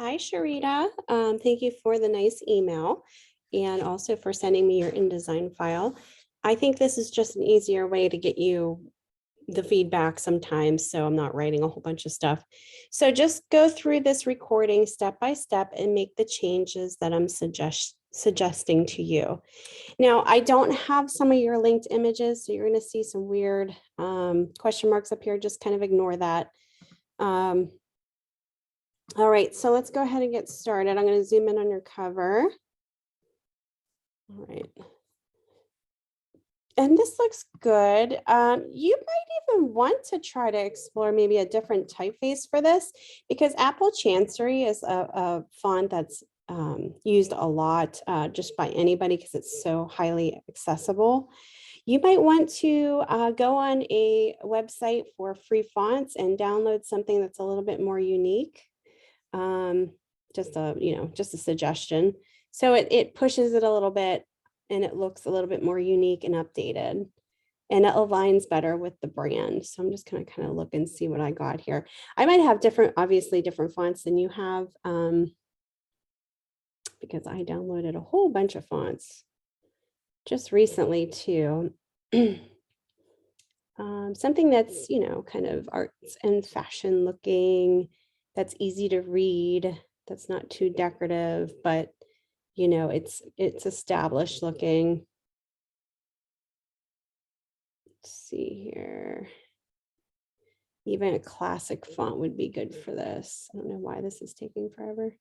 Hi, Sherita. Thank you for the nice email and also for sending me your InDesign file. I think this is just an easier way to get you the feedback sometimes, so I'm not writing a whole bunch of stuff. So just go through this recording step by step and make the changes that I'm suggesting to you. Now, I don't have some of your linked images, so you're going to see some weird question marks up here. Just kind of ignore that. All right, so let's go ahead and get started. I'm going to zoom in on your cover. All right. And this looks good. You might even want to try to explore maybe a different typeface for this, because Apple Chancery is a font that's used a lot just by anybody because it's so highly accessible. You might want to go on a website for free fonts and download something that's a little bit more unique. Just a suggestion. So it pushes it a little bit and it looks a little bit more unique and updated, and it aligns better with the brand. So I'm just gonna kind of look and see what I got here. I might have obviously different fonts than you have, because I downloaded a whole bunch of fonts just recently too. Something that's, kind of arts and fashion looking, that's easy to read, that's not too decorative, but it's established looking. Let's see here. Even a classic font would be good for this. I don't know why this is taking forever.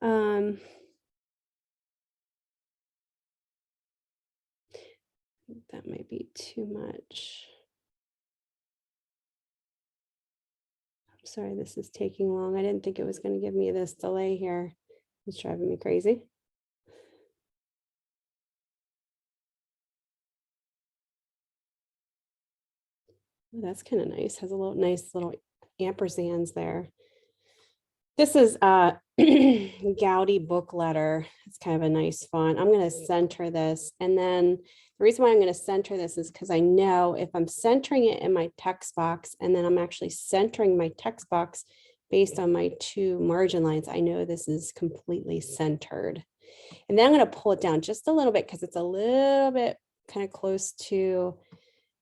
That might be too much. I'm sorry, this is taking long. I didn't think it was going to give me this delay here. It's driving me crazy. Oh, that's kind of nice. Has a nice little ampersands there. This is Gaudy book letter. It's kind of a nice font. I'm going to center this. And then the reason why I'm going to center this is because I know if I'm centering it in my text box, and then I'm actually centering my text box based on my two margin lines, I know this is completely centered. And then I'm going to pull it down just a little bit because it's a little bit kind of close to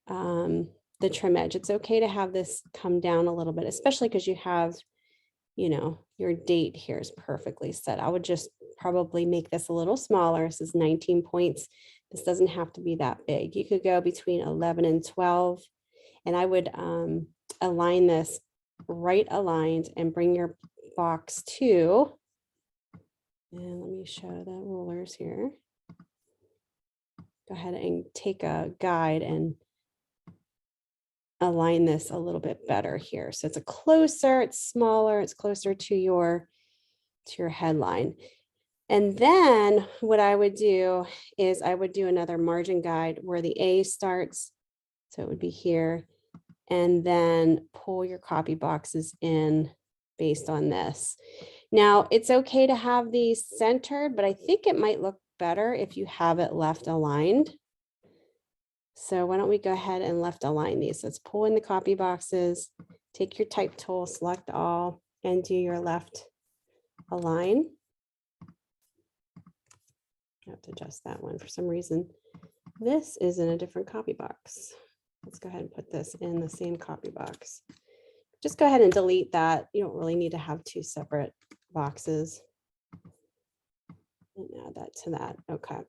the trim edge. It's okay to have this come down a little bit, especially because you have, your date here is perfectly set. I would just probably make this a little smaller. This is 19 points. This doesn't have to be that big. You could go between 11 and 12. And I would align this right aligned and bring your box to, and let me show the rulers here. Go ahead and take a guide and align this a little bit better here. So it's smaller, it's closer to your headline. And then what I would do is I would do another margin guide where the A starts. So it would be here, and then pull your copy boxes in based on this. Now it's okay to have these centered, but I think it might look better if you have it left aligned. So why don't we go ahead and left align these? Let's pull in the copy boxes, take your type tool, select all, and do your left align. I have to adjust that one for some reason. This is in a different copy box. Let's go ahead and put this in the same copy box. Just go ahead and delete that. You don't really need to have two separate boxes. And add that to that. Okay.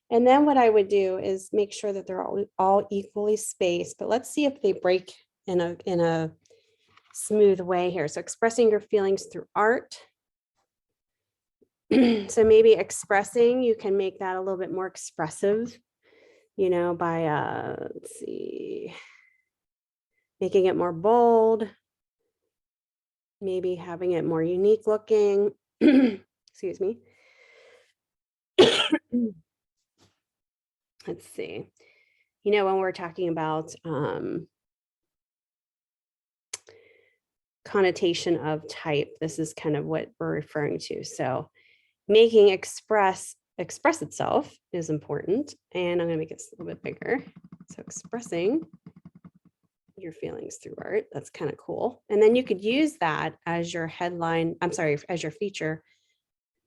And then what I would do is make sure that they're all equally spaced, but let's see if they break in a smooth way here. So expressing your feelings through art. So maybe expressing, you can make that a little bit more expressive, by, let's see, making it more bold, maybe having it more unique looking. Excuse me. Let's see, when we're talking about connotation of type, this is kind of what we're referring to. So making express itself is important. And I'm going to make it a little bit bigger. So expressing your feelings through art. That's kind of cool. And then you could use that as your headline. I'm sorry, as your feature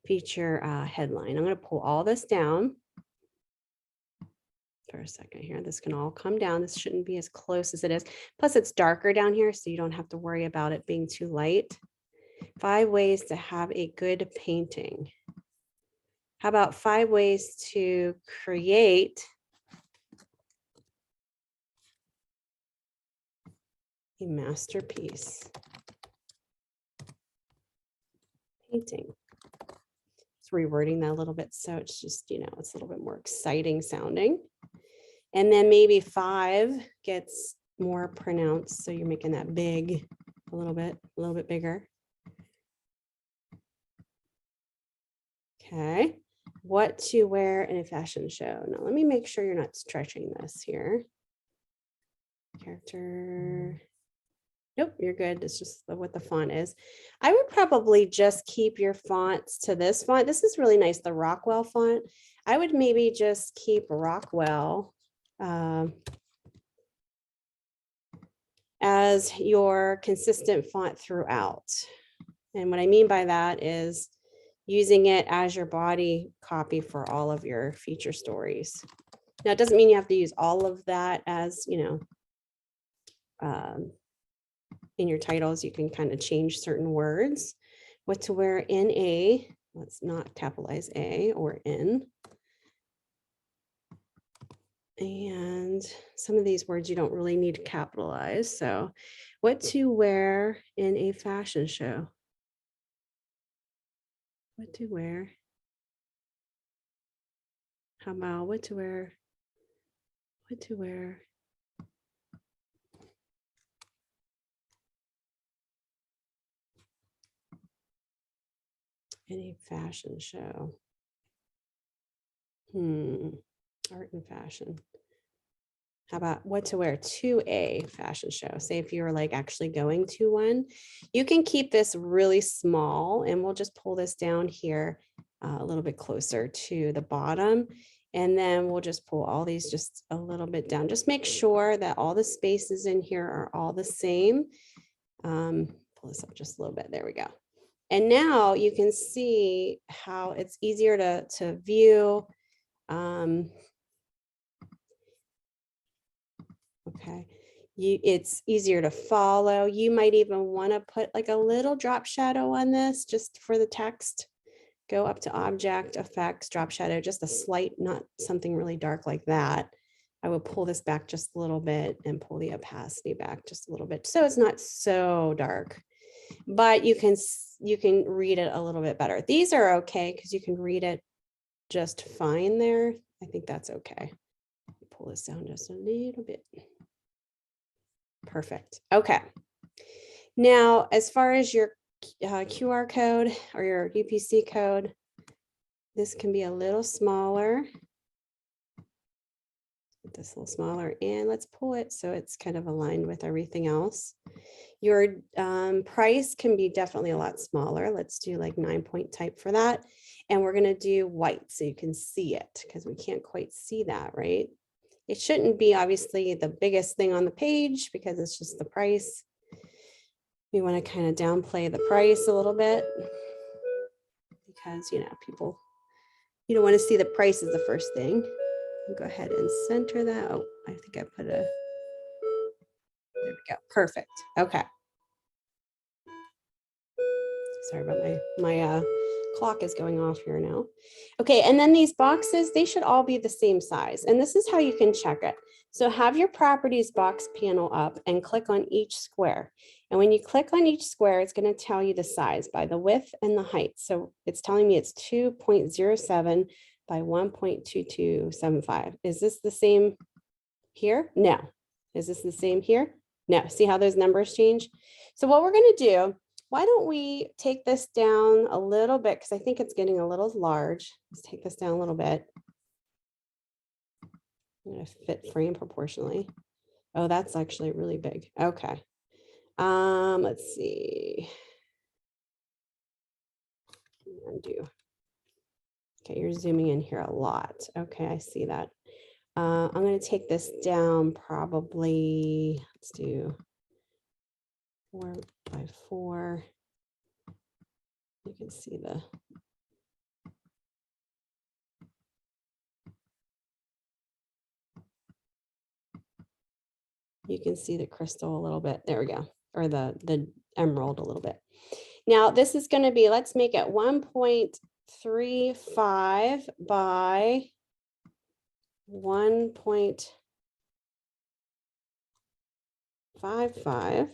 headline. I'm going to pull all this down for a second here. This can all come down. This shouldn't be as close as it is. Plus it's darker down here, so you don't have to worry about it being too light. 5 ways to have a good painting. How about 5 ways to create a masterpiece painting? Just rewording that a little bit so it's just, you know, it's a little bit more exciting sounding. And then maybe 5 gets more pronounced. So you're making that big a little bit bigger. Okay. What to wear in a fashion show. Now, let me make sure you're not stretching this here. Character. Nope, you're good. It's just what the font is. I would probably just keep your fonts to this font. This is really nice, the Rockwell font. I would maybe just keep Rockwell as your consistent font throughout. And what I mean by that is using it as your body copy for all of your feature stories. Now, it doesn't mean you have to use all of that as, you know, in your titles. You can kind of change certain words. What to wear in a, let's not capitalize A or in. And some of these words you don't really need to capitalize. So what to wear in a fashion show. What to wear. How about what to wear? What to wear in a fashion show? Art and fashion. How about what to wear to a fashion show? Say if you're like actually going to one, you can keep this really small, and we'll just pull this down here a little bit closer to the bottom. And then we'll just pull all these just a little bit down. Just make sure that all the spaces in here are all the same. Pull this up just a little bit. There we go. And now you can see how it's easier to view. Okay, it's easier to follow. You might even want to put like a little drop shadow on this just for the text. Go up to object, effects, drop shadow, just a slight, not something really dark like that. I will pull this back just a little bit and pull the opacity back just a little bit, so it's not so dark, but you can read it a little bit better. These are okay because you can read it just fine there. I think that's okay. Pull this down just a little bit. Perfect. Okay. Now, as far as your QR code or your UPC code, this can be a little smaller. Put this a little smaller, and let's pull it so it's kind of aligned with everything else. Your price can be definitely a lot smaller. Let's do like 9-point type for that. And we're going to do white so you can see it, because we can't quite see that, right? It shouldn't be obviously the biggest thing on the page because it's just the price. We want to kind of downplay the price a little bit because, you know, people, you don't want to see the price as the first thing. I'll go ahead and center that. Oh, I think I put a, there we go. Perfect. Okay. Sorry about my clock is going off here now. Okay, and then these boxes, they should all be the same size. And this is how you can check it. So have your properties box panel up and click on each square. And when you click on each square, it's going to tell you the size by the width and the height. So it's telling me it's 2.07 by 1.2275. Is this the same here? No. Is this the same here? No. See how those numbers change? So what we're going to do, why don't we take this down a little bit, because I think it's getting a little large. Let's take this down a little bit. I'm going to fit frame proportionally. Oh, that's actually really big. Okay. Let's see. Undo. Okay, you're zooming in here a lot. Okay, I see that. I'm going to take this down probably, let's do 4 by 4. You can see the crystal a little bit. There we go. Or the emerald a little bit. Now this is going to be, let's make it 1.35 by 1.55.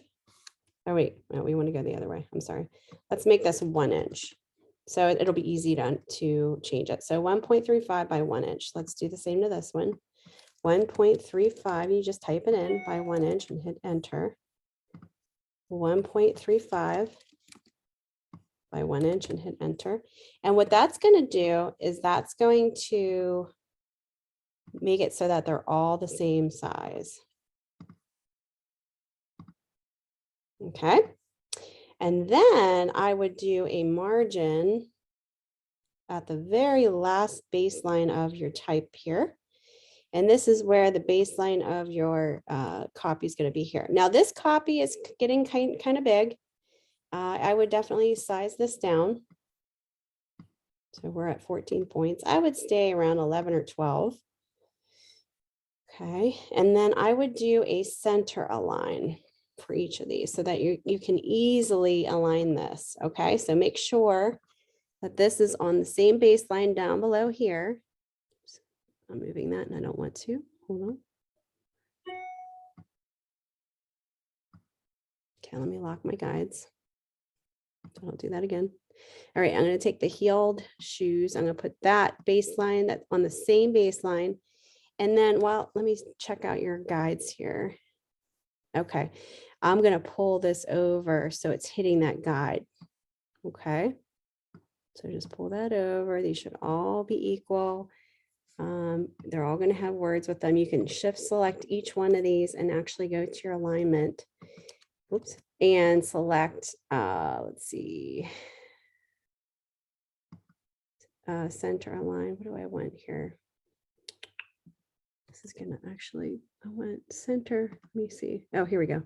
Oh, wait, no, we want to go the other way. I'm sorry. Let's make this 1 inch. So it'll be easy to change it. So 1.35 by 1 inch. Let's do the same to this one. 1.35, you just type it in by 1 inch and hit enter. 1.35 by 1 inch and hit enter. And what that's going to do is that's going to make it so that they're all the same size. Okay. And then I would do a margin at the very last baseline of your type here. And this is where the baseline of your copy is going to be here. Now this copy is getting kind of big. I would definitely size this down. So we're at 14 points. I would stay around 11 or 12. Okay, and then I would do a center align for each of these so that you can easily align this. Okay, so make sure that this is on the same baseline down below here. I'm moving that and I don't want to. Hold on. Okay, let me lock my guides. So don't do that again. All right, I'm going to take the heeled shoes. I'm going to put that baseline that's on the same baseline. And then, well, let me check out your guides here. Okay, I'm going to pull this over so it's hitting that guide. Okay, so just pull that over. These should all be equal. They're all going to have words with them. You can shift select each one of these and actually go to your alignment. Oops, and select, let's see, center align. What do I want here? This is going to actually, I want center. Let me see. Oh, here we go.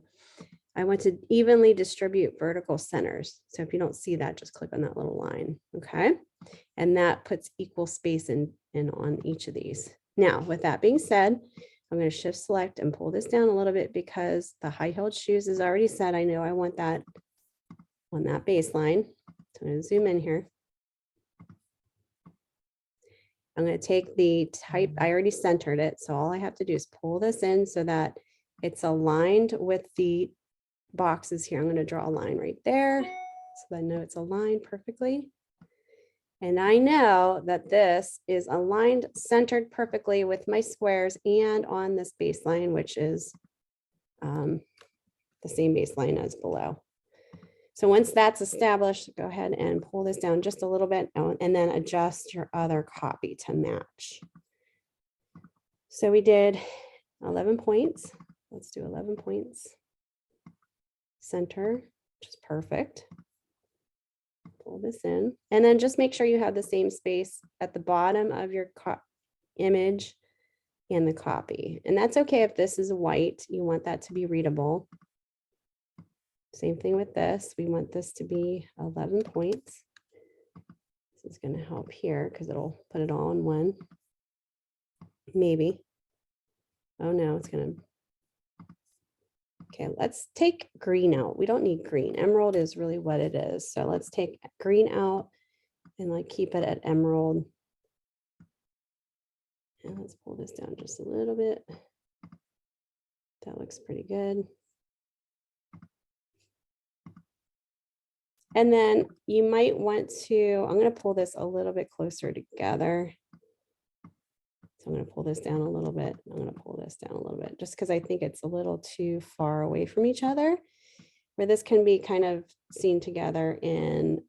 I want to evenly distribute vertical centers. So if you don't see that, just click on that little line. Okay. And that puts equal space in on each of these. Now, with that being said, I'm going to shift select and pull this down a little bit because the high-heeled shoes is already set. I know I want that on that baseline. So I'm going to zoom in here. I'm going to take the type, I already centered it. So all I have to do is pull this in so that it's aligned with the boxes here. I'm going to draw a line right there so I know it's aligned perfectly. And I know that this is aligned, centered perfectly with my squares and on this baseline, which is the same baseline as below. So once that's established, go ahead and pull this down just a little bit and then adjust your other copy to match. So we did 11 points. Let's do 11 points. Center, which is perfect. Pull this in and then just make sure you have the same space at the bottom of your image and the copy. And that's okay if this is white, you want that to be readable. Same thing with this. We want this to be 11 points. This is going to help here because it'll put it all in one. Maybe. Oh no, it's going to. Okay, let's take green out. We don't need green. Emerald is really what it is. So let's take green out and like keep it at emerald. And let's pull this down just a little bit. That looks pretty good. And then you might want to, I'm going to pull this a little bit closer together. So I'm going to pull this down a little bit. I'm going to pull this down a little bit just because I think it's a little too far away from each other, where this can be kind of seen together in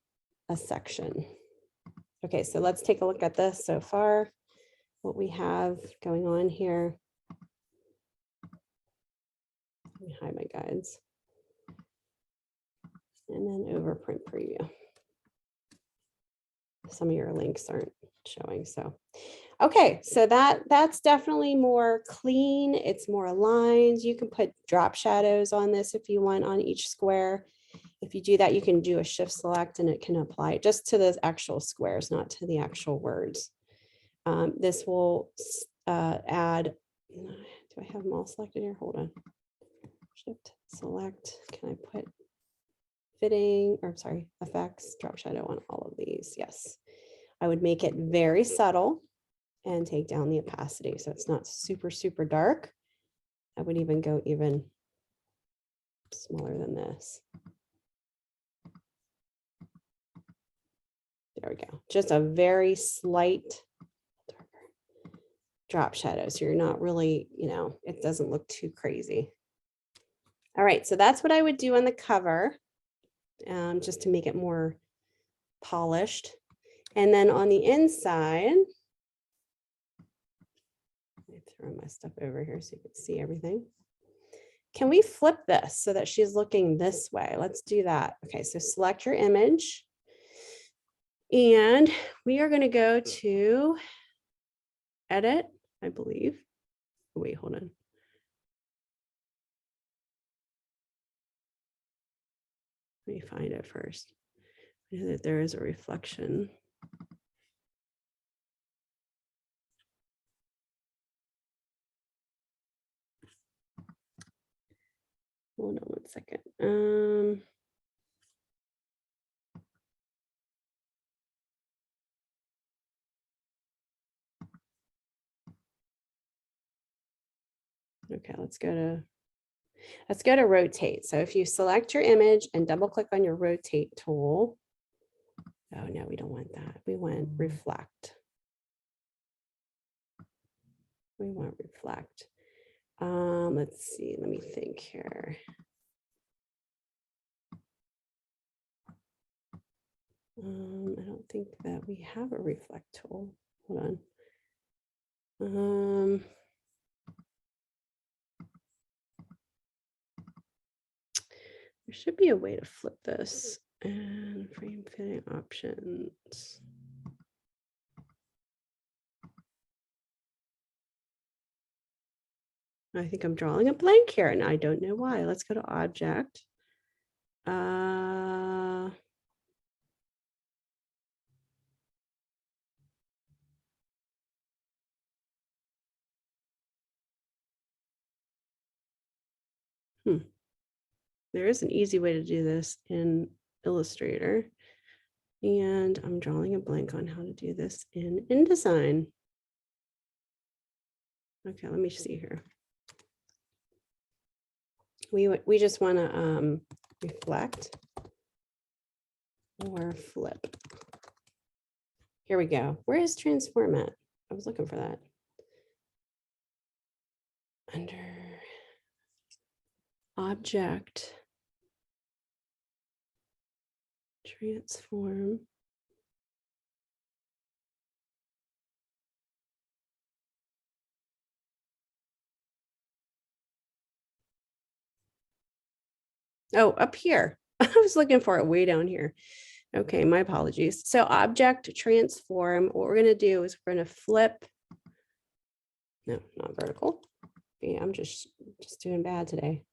a section. Okay, so let's take a look at this so far, what we have going on here. Let me hide my guides. And then over print preview. Some of your links aren't showing, so. Okay, so that's definitely more clean. It's more aligned. You can put drop shadows on this if you want on each square. If you do that, you can do a shift select and it can apply it just to those actual squares, not to the actual words. This will add, do I have them all selected here? Hold on. Shift select. Can I put fitting, or sorry, effects, drop shadow on all of these? Yes. I would make it very subtle and take down the opacity so it's not super, super dark. I would even go even smaller than this. There we go. Just a very slight drop shadow. So you're not really, you know, it doesn't look too crazy. All right, so that's what I would do on the cover, just to make it more polished. And then on the inside, let me throw my stuff over here so you can see everything. Can we flip this so that she's looking this way? Let's do that. Okay, so select your image. And we are going to go to edit, I believe. Wait, hold on. Let me find it first. I know that there is a reflection. Hold on one second. Okay, let's go to rotate. So if you select your image and double click on your rotate tool. Oh no, we don't want that. We want reflect. We want reflect. Let's see, let me think here. I don't think that we have a reflect tool. Hold on. There should be a way to flip this and frame fitting options. I think I'm drawing a blank here and I don't know why. Let's go to object. There is an easy way to do this in Illustrator. And I'm drawing a blank on how to do this in InDesign. Okay, let me see here. We just want to reflect or flip. Here we go. Where is transform at? I was looking for that. Under object, transform. Oh, up here. I was looking for it way down here. Okay, my apologies. So object transform, what we're going to do is we're going to flip. No, not vertical. Yeah, I'm just doing bad today.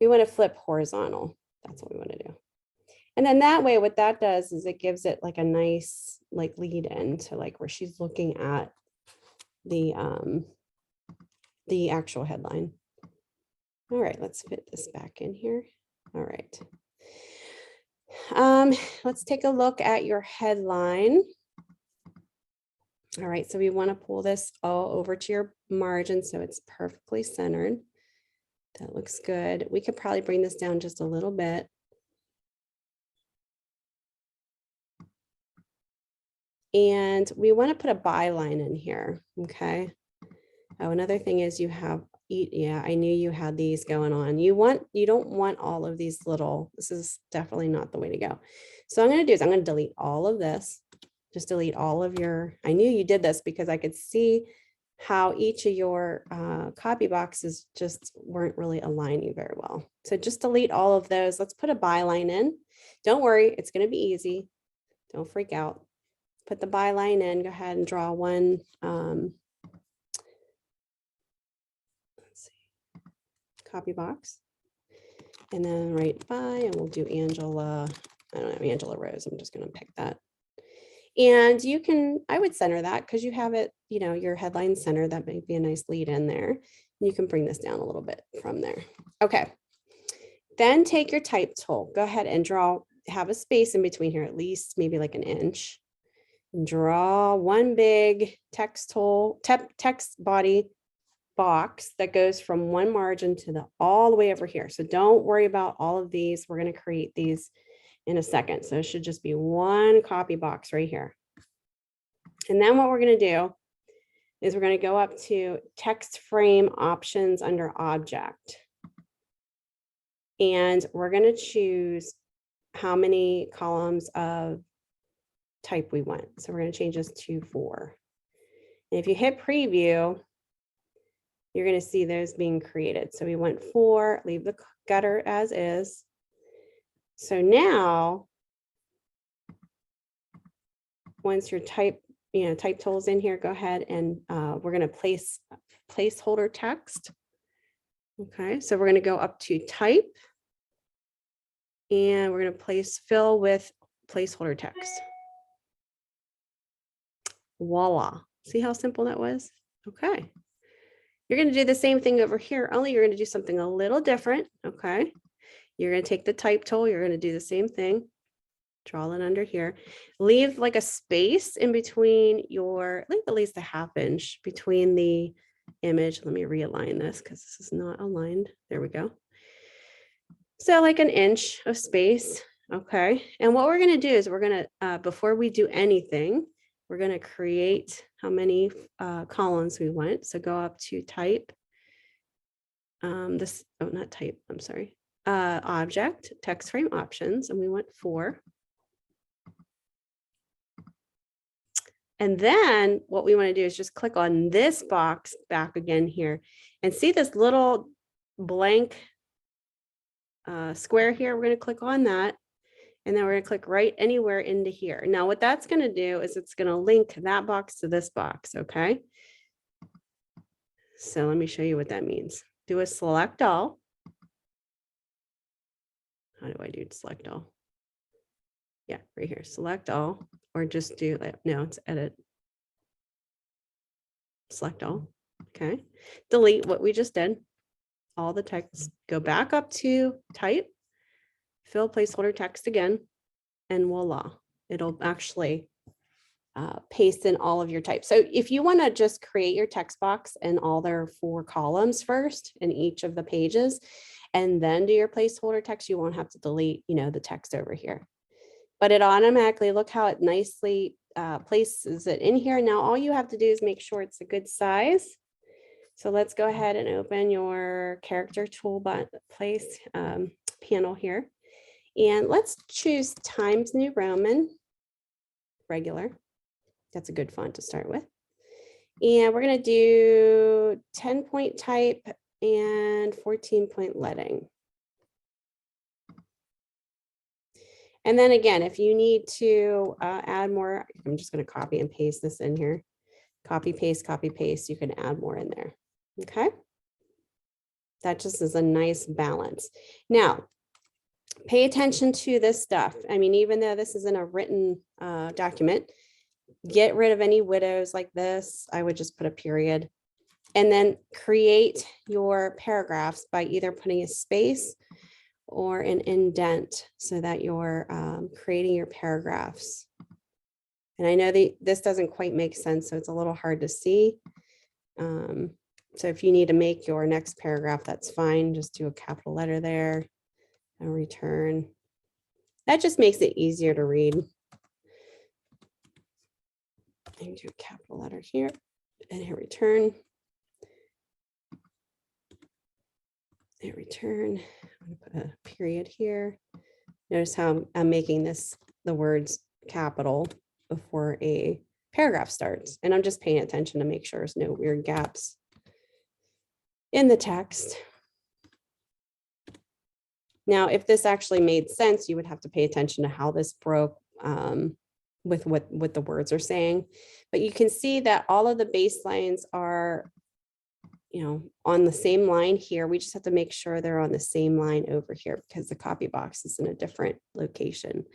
We want to flip horizontal. That's what we want to do. And then that way, what that does is it gives it like a nice like lead in to like where she's looking at the actual headline. All right, let's fit this back in here. All right. Let's take a look at your headline. All right, so we want to pull this all over to your margin so it's perfectly centered. That looks good. We could probably bring this down just a little bit. And we want to put a byline in here, okay? Oh, another thing is you have, yeah, I knew you had these going on. You don't want all of these little, this is definitely not the way to go. So I'm going to do is I'm going to delete all of this, just delete all of your, I knew you did this because I could see how each of your copy boxes just weren't really aligning very well. So just delete all of those. Let's put a byline in. Don't worry, it's going to be easy. Don't freak out. put the byline in, go ahead and draw one. Let's see, copy box. And then right by, and we'll do Angela. I don't have Angela Rose. I'm just going to pick that. And you can, I would center that because you have it, you know, your headline center. That may be a nice lead in there. You can bring this down a little bit from there. Okay. Then take your type tool. Go ahead and draw, have a space in between here, at least maybe like an inch. And draw one big text body box that goes from one margin to the all the way over here. So don't worry about all of these. We're going to create these in a second. So it should just be one copy box right here. And then what we're going to do is we're going to go up to text frame options under object. And we're going to choose how many columns of type we want. So we're going to change this to 4. And if you hit preview, you're going to see those being created. So we went 4, leave the gutter as is. So now, once your type tool's in here, go ahead and we're going to place placeholder text. Okay, so we're going to go up to type and we're going to fill with placeholder text. Voila. See how simple that was? Okay. You're going to do the same thing over here, only you're going to do something a little different. Okay. You're going to take the type tool. You're going to do the same thing. Draw it under here. Leave like a space in between your, leave at least a ½ inch between the image. Let me realign this because this is not aligned. There we go. So like an inch of space. Okay. And what we're going to do is we're going to, before we do anything, we're going to create how many columns we want. So go up to type. Not type, I'm sorry. Object, text frame options, and we want 4. And then what we want to do is just click on this box back again here and see this little blank square here. We're going to click on that. And then we're going to click right anywhere into here. Now, what that's going to do is it's going to link that box to this box. Okay. So let me show you what that means. Do a select all. How do I do select all? Yeah, right here, select all, or just do that. No, it's edit. Select all. Okay. Delete what we just did. All the text. Go back up to type. Fill placeholder text again, and voila, it'll actually paste in all of your types. So if you want to just create your text box and all their 4 columns first in each of the pages, and then do your placeholder text, you won't have to delete, the text over here. But it automatically, look how it nicely places it in here. Now, all you have to do is make sure it's a good size. So let's go ahead and open your character tool place panel here. And let's choose Times New Roman, regular. That's a good font to start with. And we're going to do 10-point type and 14-point leading. And then again, if you need to add more, I'm just going to copy and paste this in here. Copy, paste, you can add more in there. Okay. That just is a nice balance. Now, pay attention to this stuff. I mean, even though this isn't a written document, get rid of any widows like this. I would just put a period. And then create your paragraphs by either putting a space or an indent so that you're creating your paragraphs. And I know this doesn't quite make sense, so it's a little hard to see. So if you need to make your next paragraph, that's fine. Just do a capital letter there and return. That just makes it easier to read. And do a capital letter here and hit return. Hit return. I'm going to put a period here. Notice how I'm making the words capital before a paragraph starts. And I'm just paying attention to make sure there's no weird gaps in the text. Now, if this actually made sense, you would have to pay attention to how this broke with what the words are saying. But you can see that all of the baselines are, on the same line here. We just have to make sure they're on the same line over here because the copy box is in a different location.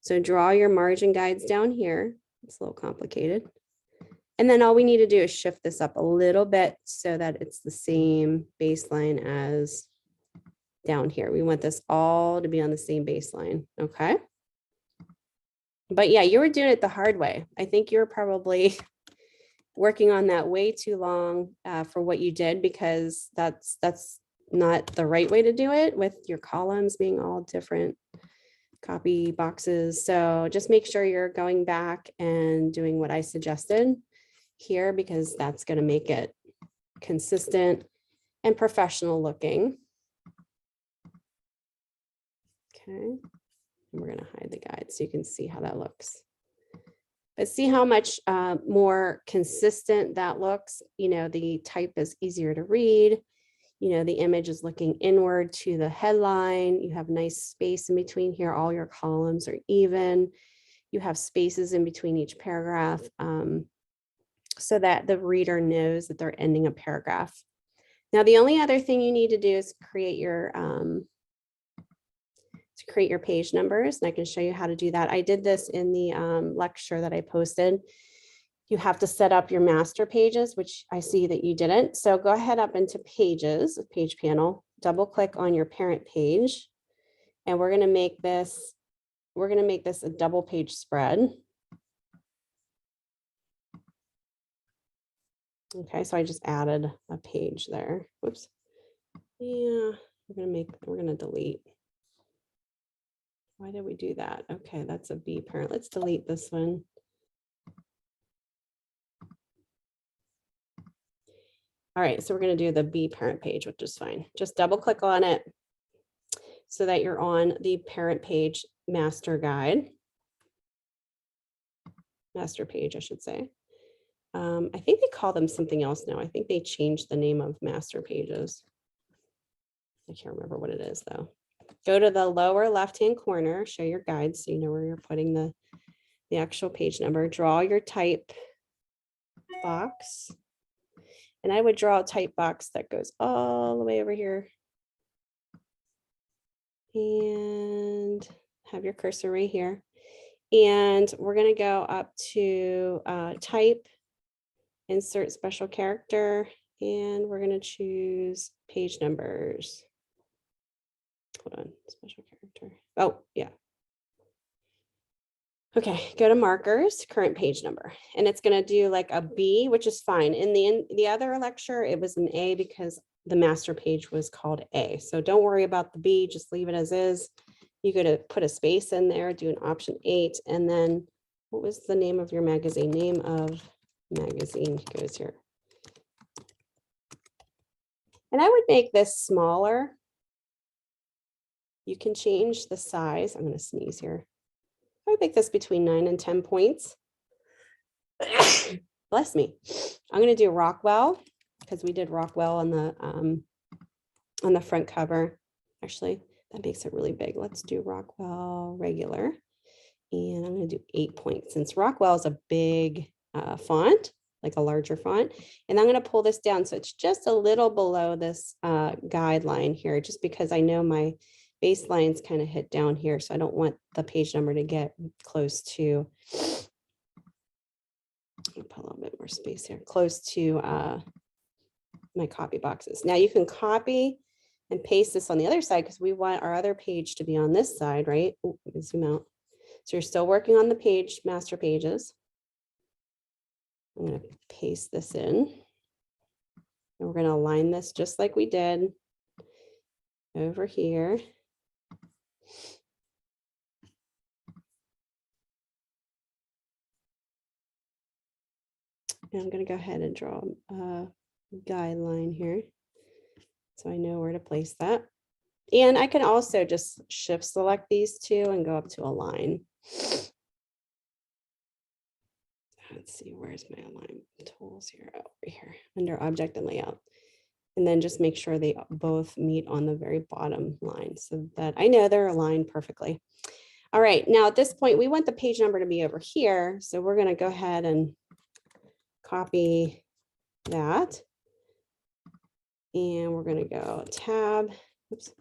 So draw your margin guides down here. It's a little complicated. And then all we need to do is shift this up a little bit so that it's the same baseline as down here. We want this all to be on the same baseline, okay? But yeah, you were doing it the hard way. I think you're probably working on that way too long for what you did, because that's not the right way to do it, with your columns being all different copy boxes. So just make sure you're going back and doing what I suggested here, because that's going to make it consistent and professional looking. Okay, and we're going to hide the guide so you can see how that looks. But see how much more consistent that looks. The type is easier to read. The image is looking inward to the headline. You have nice space in between here. All your columns are even. You have spaces in between each paragraph, so that the reader knows that they're ending a paragraph. Now, the only other thing you need to do is create your page numbers, and I can show you how to do that. I did this in the lecture that I posted. You have to set up your master pages, which I see that you didn't. So go ahead up into pages, page panel, double click on your parent page, and we're going to make this a double page spread. Okay, so I just added a page there. Whoops. Yeah, we're gonna delete. Why did we do that? Okay, that's a B parent. Let's delete this one. All right, so we're going to do the B parent page, which is fine. Just double click on it so that you're on the parent page master guide. Master page, I should say. I think they call them something else now. I think they changed the name of master pages. I can't remember what it is though. Go to the lower left-hand corner, show your guide so you know where you're putting the actual page number. Draw your type box. And I would draw a type box that goes all the way over here. And have your cursor right here. And we're going to go up to type, insert special character, and we're going to choose page numbers. Hold on, special character. Oh, yeah. Okay, go to markers, current page number, and it's going to do like a B, which is fine. In the other lecture, it was an A because the master page was called A. So don't worry about the B, just leave it as is. You're going to put a space in there, do an option 8, and then what was the name of your magazine? Name of magazine goes here. And I would make this smaller. You can change the size. I'm going to sneeze here. I would make this between 9 and 10 points. Bless me. I'm going to do Rockwell because we did Rockwell on the front cover. Actually, that makes it really big. Let's do Rockwell regular. And I'm going to do 8 points since Rockwell is a big font, like a larger font. And I'm going to pull this down so it's just a little below this guideline here, just because I know my baselines kind of hit down here. So I don't want the page number to get close to, I'll put a little bit more space here, close to my copy boxes. Now you can copy and paste this on the other side because we want our other page to be on this side, right? Ooh, let me zoom out. So you're still working on the page, master pages. I'm going to paste this in. And we're going to align this just like we did over here. And I'm going to go ahead and draw a guideline here so I know where to place that. And I can also just shift select these two and go up to align. Let's see, where's my align tools here? Over here under object and layout. And then just make sure they both meet on the very bottom line so that I know they're aligned perfectly. All right, now at this point, we want the page number to be over here. So we're going to go ahead and copy that. And we're going to go tab. Oops.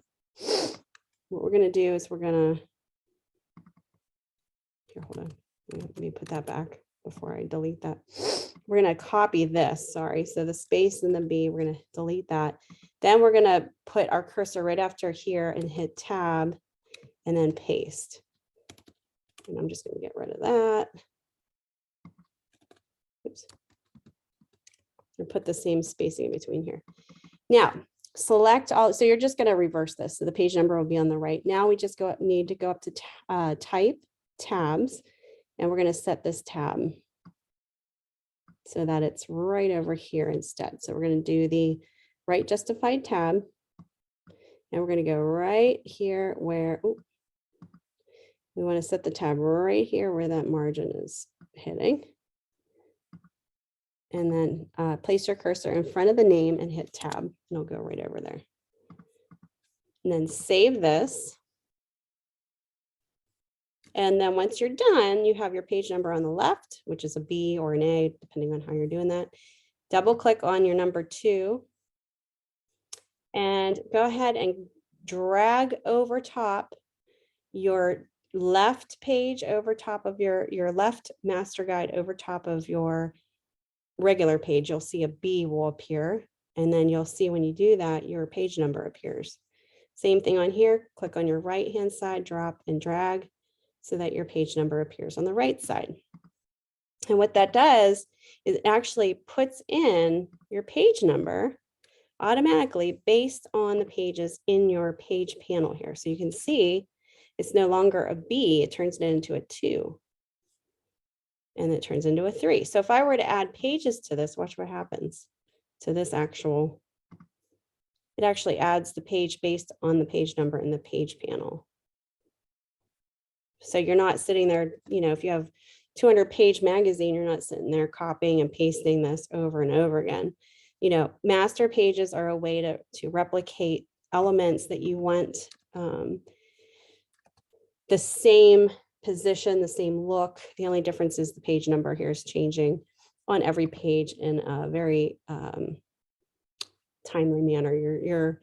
What we're going to do is we're going to, here, hold on. Let me put that back before I delete that. We're going to copy this, sorry. So the space and the B, we're going to delete that. Then we're going to put our cursor right after here and hit tab and then paste. And I'm just going to get rid of that. Oops. And put the same spacing in between here. Now, select all, so you're just going to reverse this. So the page number will be on the right. Now we just need to go up to type tabs, and we're going to set this tab so that it's right over here instead. So we're going to do the right justified tab, and we're going to go right here where, we want to set the tab right here where that margin is hitting. And then place your cursor in front of the name and hit tab, and it'll go right over there. And then save this. And then once you're done, you have your page number on the left, which is a B or an A, depending on how you're doing that. Double click on your number 2 and go ahead and drag over top your left page over top of your left master guide over top of your regular page. You'll see a B will appear, and then you'll see when you do that, your page number appears. Same thing on here, click on your right hand side, drop and drag so that your page number appears on the right side. And what that does is it actually puts in your page number automatically based on the pages in your page panel here. So you can see it's no longer a B, it turns it into a 2. And it turns into a 3. So if I were to add pages to this, watch what happens to this actual, it actually adds the page based on the page number in the page panel. So you're not sitting there, if you have 200 page magazine, you're not sitting there copying and pasting this over and over again. Master pages are a way to replicate elements that you want the same position, the same look. The only difference is the page number here is changing on every page in a very timely manner. You're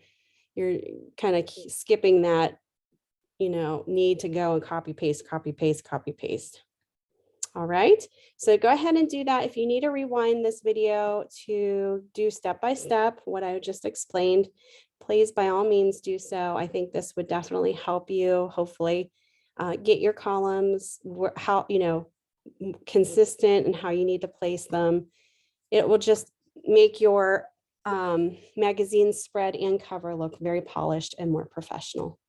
kind of skipping that, need to go and copy paste, copy paste, copy paste. All right, so go ahead and do that. If you need to rewind this video to do step by step what I just explained, please by all means do so. I think this would definitely help you, hopefully, get your columns consistent and how you need to place them. It will just make your magazine spread and cover look very polished and more professional.